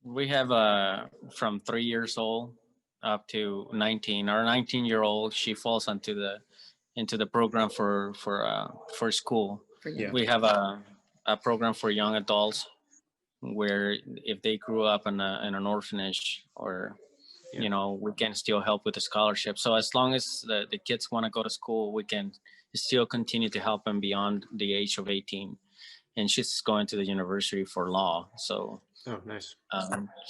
We have from 3 years old up to 19. Our 19-year-old, she falls into the program for school. Yeah. We have a program for young adults where if they grew up in an orphanage or we can still help with the scholarship. So as long as the kids want to go to school, we can still continue to help them beyond the age of 18. And she's going to the university for law. So oh, nice.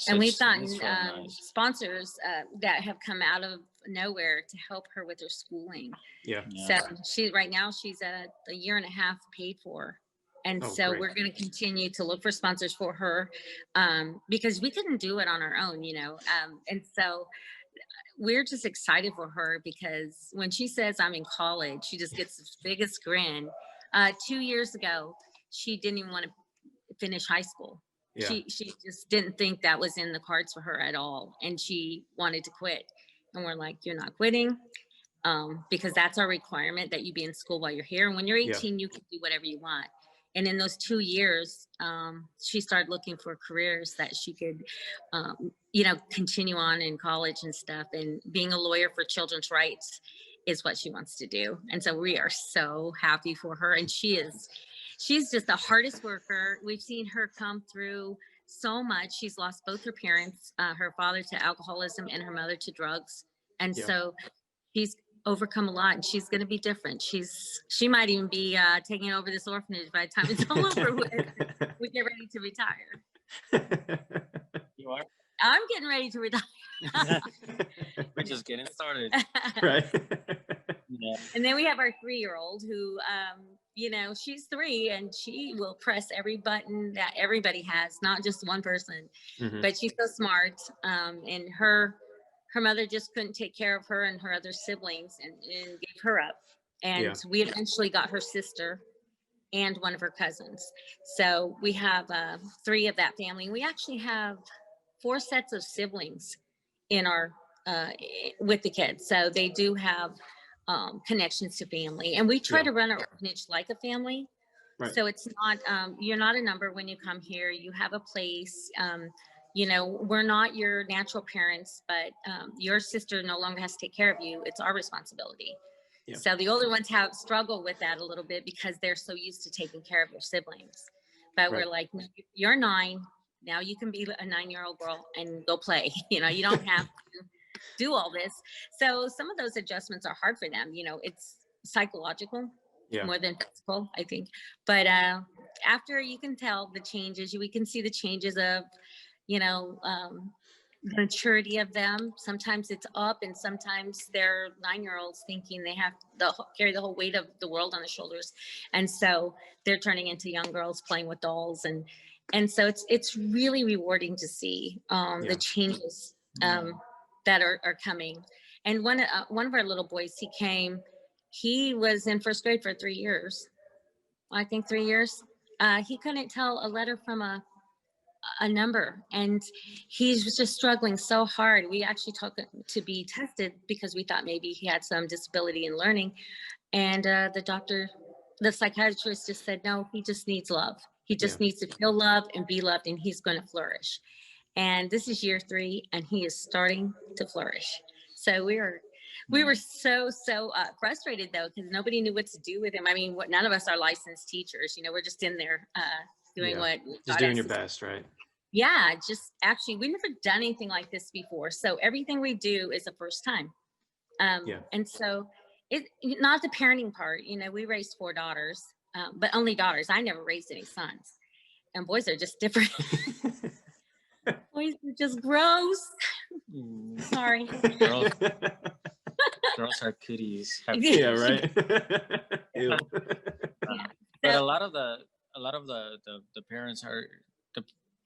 And we've gotten really nice. sponsors that have come out of nowhere to help her with her schooling. Yeah. So right now she's a year and a half paid for. And so great. we're going to continue to look for sponsors for her because we couldn't do it on our own, and so we're just excited for her because when she says I'm in college, she just gets the biggest grin. 2 years ago, she didn't even want to finish high school. Yeah. She just didn't think that was in the cards for her at all. And she wanted to quit. And we're like, you're not quitting because that's our requirement that you be in school while you're here. And when you're 18, you can do whatever you want. And in those 2 years, she started looking for careers that she could, continue on in college and stuff. And being a lawyer for children's rights is what she wants to do. And so we are so happy for her. And she's just the hardest worker. We've seen her come through so much. She's lost both her parents, her father to alcoholism and her mother to drugs. And so she's overcome a lot, and she's going to be different. She might even be taking over this orphanage by the time it's all over with. We get ready to retire. You are? I'm getting ready to retire. We're just getting started. Right. Yeah. And then we have our 3-year-old who, she's 3 and she will press every button that everybody has, not just one person, but she's so smart. And her mother just couldn't take care of her and her other siblings and gave her up. And we eventually got her sister and one of her cousins. So we have 3 of that family. We actually have 4 sets of siblings in our with the kids. So they do have connections to family. And we try to run our orphanage like a family. Right. So it's not, you're not a number when you come here. You have a place. We're not your natural parents, but your sister no longer has to take care of you. It's our responsibility. Yeah. So the older ones have struggled with that a little bit because they're so used to taking care of their siblings. But we're like, no, you're 9. Now you can be a 9-year-old girl and go play. You don't have to do all this. So some of those adjustments are hard for them. It's psychological more than physical, I think. But after you can tell the changes, we can see the changes of, the maturity of them. Sometimes it's up and sometimes they're 9-year-olds thinking they have to carry the whole weight of the world on their shoulders. And so they're turning into young girls playing with dolls. And so it's really rewarding to see the changes that are coming. And one of our little boys, he was in first grade for 3 years. I think 3 years. He couldn't tell a letter from a number, and he was just struggling so hard. We actually took him to be tested because we thought maybe he had some disability in learning. And the psychiatrist just said, no, he just needs love. He just needs to feel love and be loved, and he's going to flourish. And this is year 3, and he is starting to flourish. So we were so frustrated though, because nobody knew what to do with him. I mean, none of us are licensed teachers. We're just in there doing what just doing your best, right? Yeah, just actually, we've never done anything like this before. So everything we do is the first time. And so it not the parenting part. We raised 4 daughters, but only daughters. I never raised any sons, and boys are just different. Boys are just gross. Sorry. Girls are cooties. Yeah, right. Yeah. But a lot of the parents are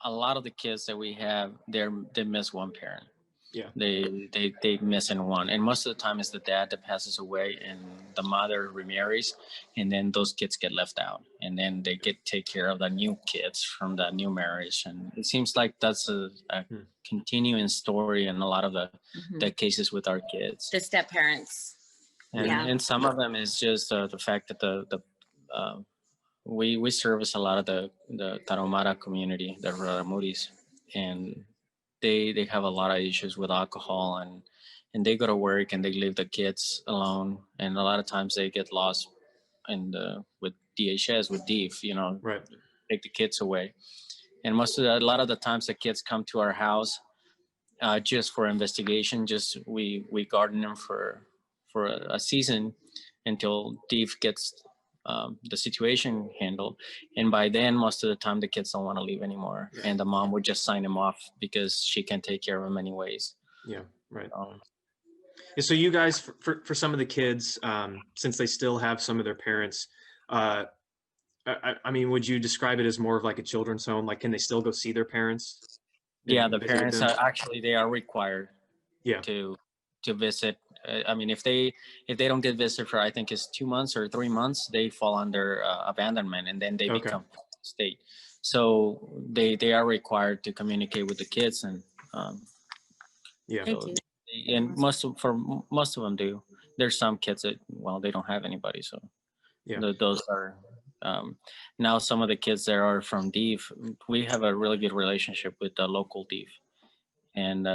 a lot of the kids that we have, they miss one parent. Yeah. They missing one, and most of the time it's the dad that passes away and the mother remarries, and then those kids get left out, and then they take care of the new kids from the new marriage, and it seems like that's a continuing story in a lot of the cases with our kids. The step parents. And some of them is just the fact that we service a lot of the Tarahumara community, the Raramuris, and they have a lot of issues with alcohol, and they go to work and they leave the kids alone, and a lot of times they get lost with DHS, with DEEF, Right. take the kids away. And a lot of the times the kids come to our house just for investigation. Just we garden them for a season until DEEF gets the situation handled. And by then, most of the time, the kids don't want to leave anymore, and the mom would just sign them off because she can take care of them anyways. Yeah. Right. So you guys, for some of the kids, since they still have some of their parents, I mean, would you describe it as more of like a children's home? Like, can they still go see their parents? Yeah, the parents actually, they are required yeah. to visit. I mean, if they don't get visited for, I think it's 2 months or 3 months, they fall under abandonment, and then they become state. So they are required to communicate with the kids, and yeah. So and most of them do. There's some kids that, well, they don't have anybody, so those are now some of the kids that are from DEEF. We have a really good relationship with the local DEEF, and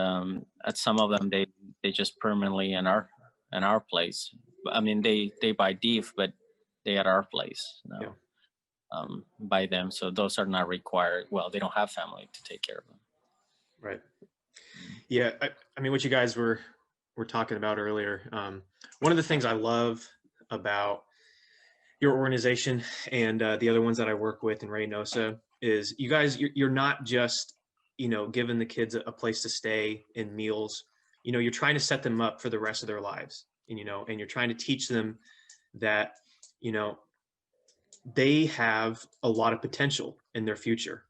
at some of them they just permanently in our place. I mean, they buy DEEF, but they at our place now. By them, so those are not required. Well, they don't have family to take care of them. Right. Yeah, I mean, what you guys were talking about earlier. One of the things I love about your organization and the other ones that I work with in Reynosa is you guys. You're not just giving the kids a place to stay and meals. You're trying to set them up for the rest of their lives. And you're trying to teach them that they have a lot of potential in their future.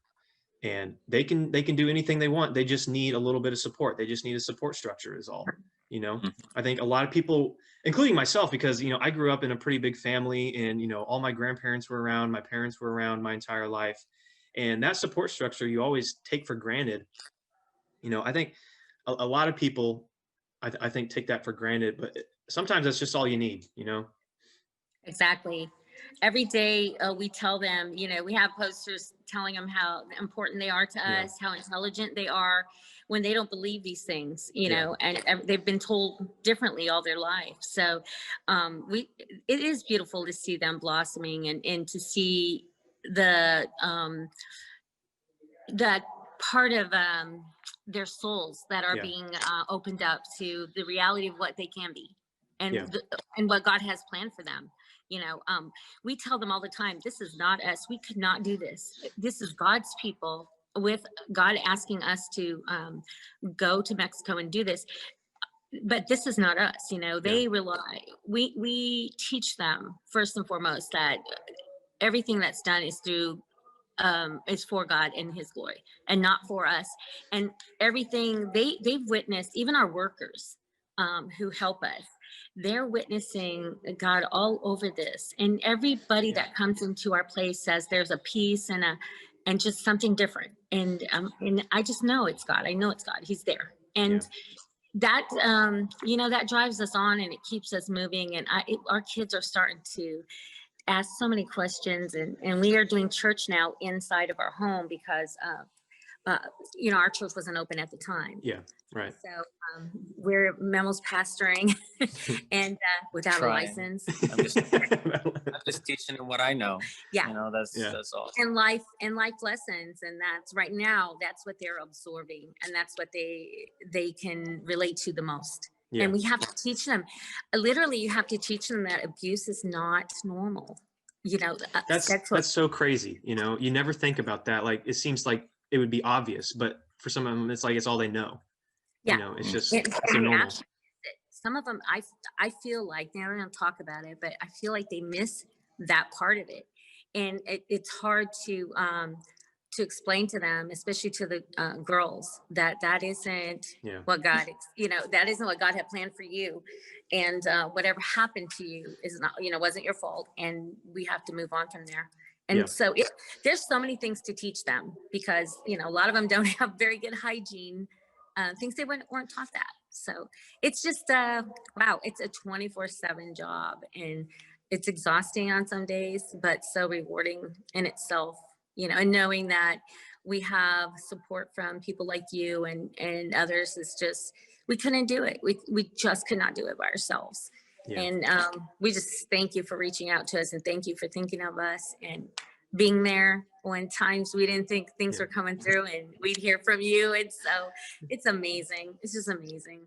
And they can do anything they want. They just need a little bit of support. They just need a support structure is all. I think a lot of people, including myself, because I grew up in a pretty big family, and all my grandparents were around, my parents were around my entire life, and that support structure you always take for granted. I think a lot of people, I think, take that for granted, but sometimes that's just all you need. Exactly. Every day we tell them, we have posters telling them how important they are to us, how intelligent they are, when they don't believe these things, and they've been told differently all their life. So it is beautiful to see them blossoming and to see that part of their souls that are being opened up to the reality of what they can be, and and what God has planned for them. We tell them all the time, this is not us. We could not do this. This is God's people, with God asking us to go to Mexico and do this. But this is not us. They rely, we teach them first and foremost that everything that's done is is for God and his glory, and not for us. And everything they've witnessed, even our workers who help us, they're witnessing God all over this. And everybody that comes into our place says there's a peace and just something different. And I just know it's God. I know it's God. He's there. And that, that drives us on, and it keeps us moving. And our kids are starting to ask so many questions, and we are doing church now inside of our home because our church wasn't open at the time. Right. So we're Memo's pastoring and without a license. I'm just teaching them what I know. That's all. And life lessons, and that's right now, that's what they're absorbing, and that's what they can relate to the most. And we have to teach them. Literally, you have to teach them that abuse is not normal. That's so crazy. You never think about that. Like, it seems like it would be obvious, but for some of them, it's like it's all they know. It's just so normal. Some of them, I feel like, now we're going to talk about it, but I feel like they miss that part of it, and it's hard to explain to them, especially to the girls, that isn't what God, that isn't what God had planned for you, and whatever happened to you is not, wasn't your fault, and we have to move on from there. And so there's so many things to teach them, because a lot of them don't have very good hygiene, things they weren't taught that. So it's just wow, it's a 24/7 job, and it's exhausting on some days, but so rewarding in itself. And knowing that we have support from people like you and others. It's just, we couldn't do it. We just could not do it by ourselves. Yeah. And we just thank you for reaching out to us, and thank you for thinking of us and being there when times we didn't think things were coming through, and we'd hear from you. And so it's amazing. It's just amazing.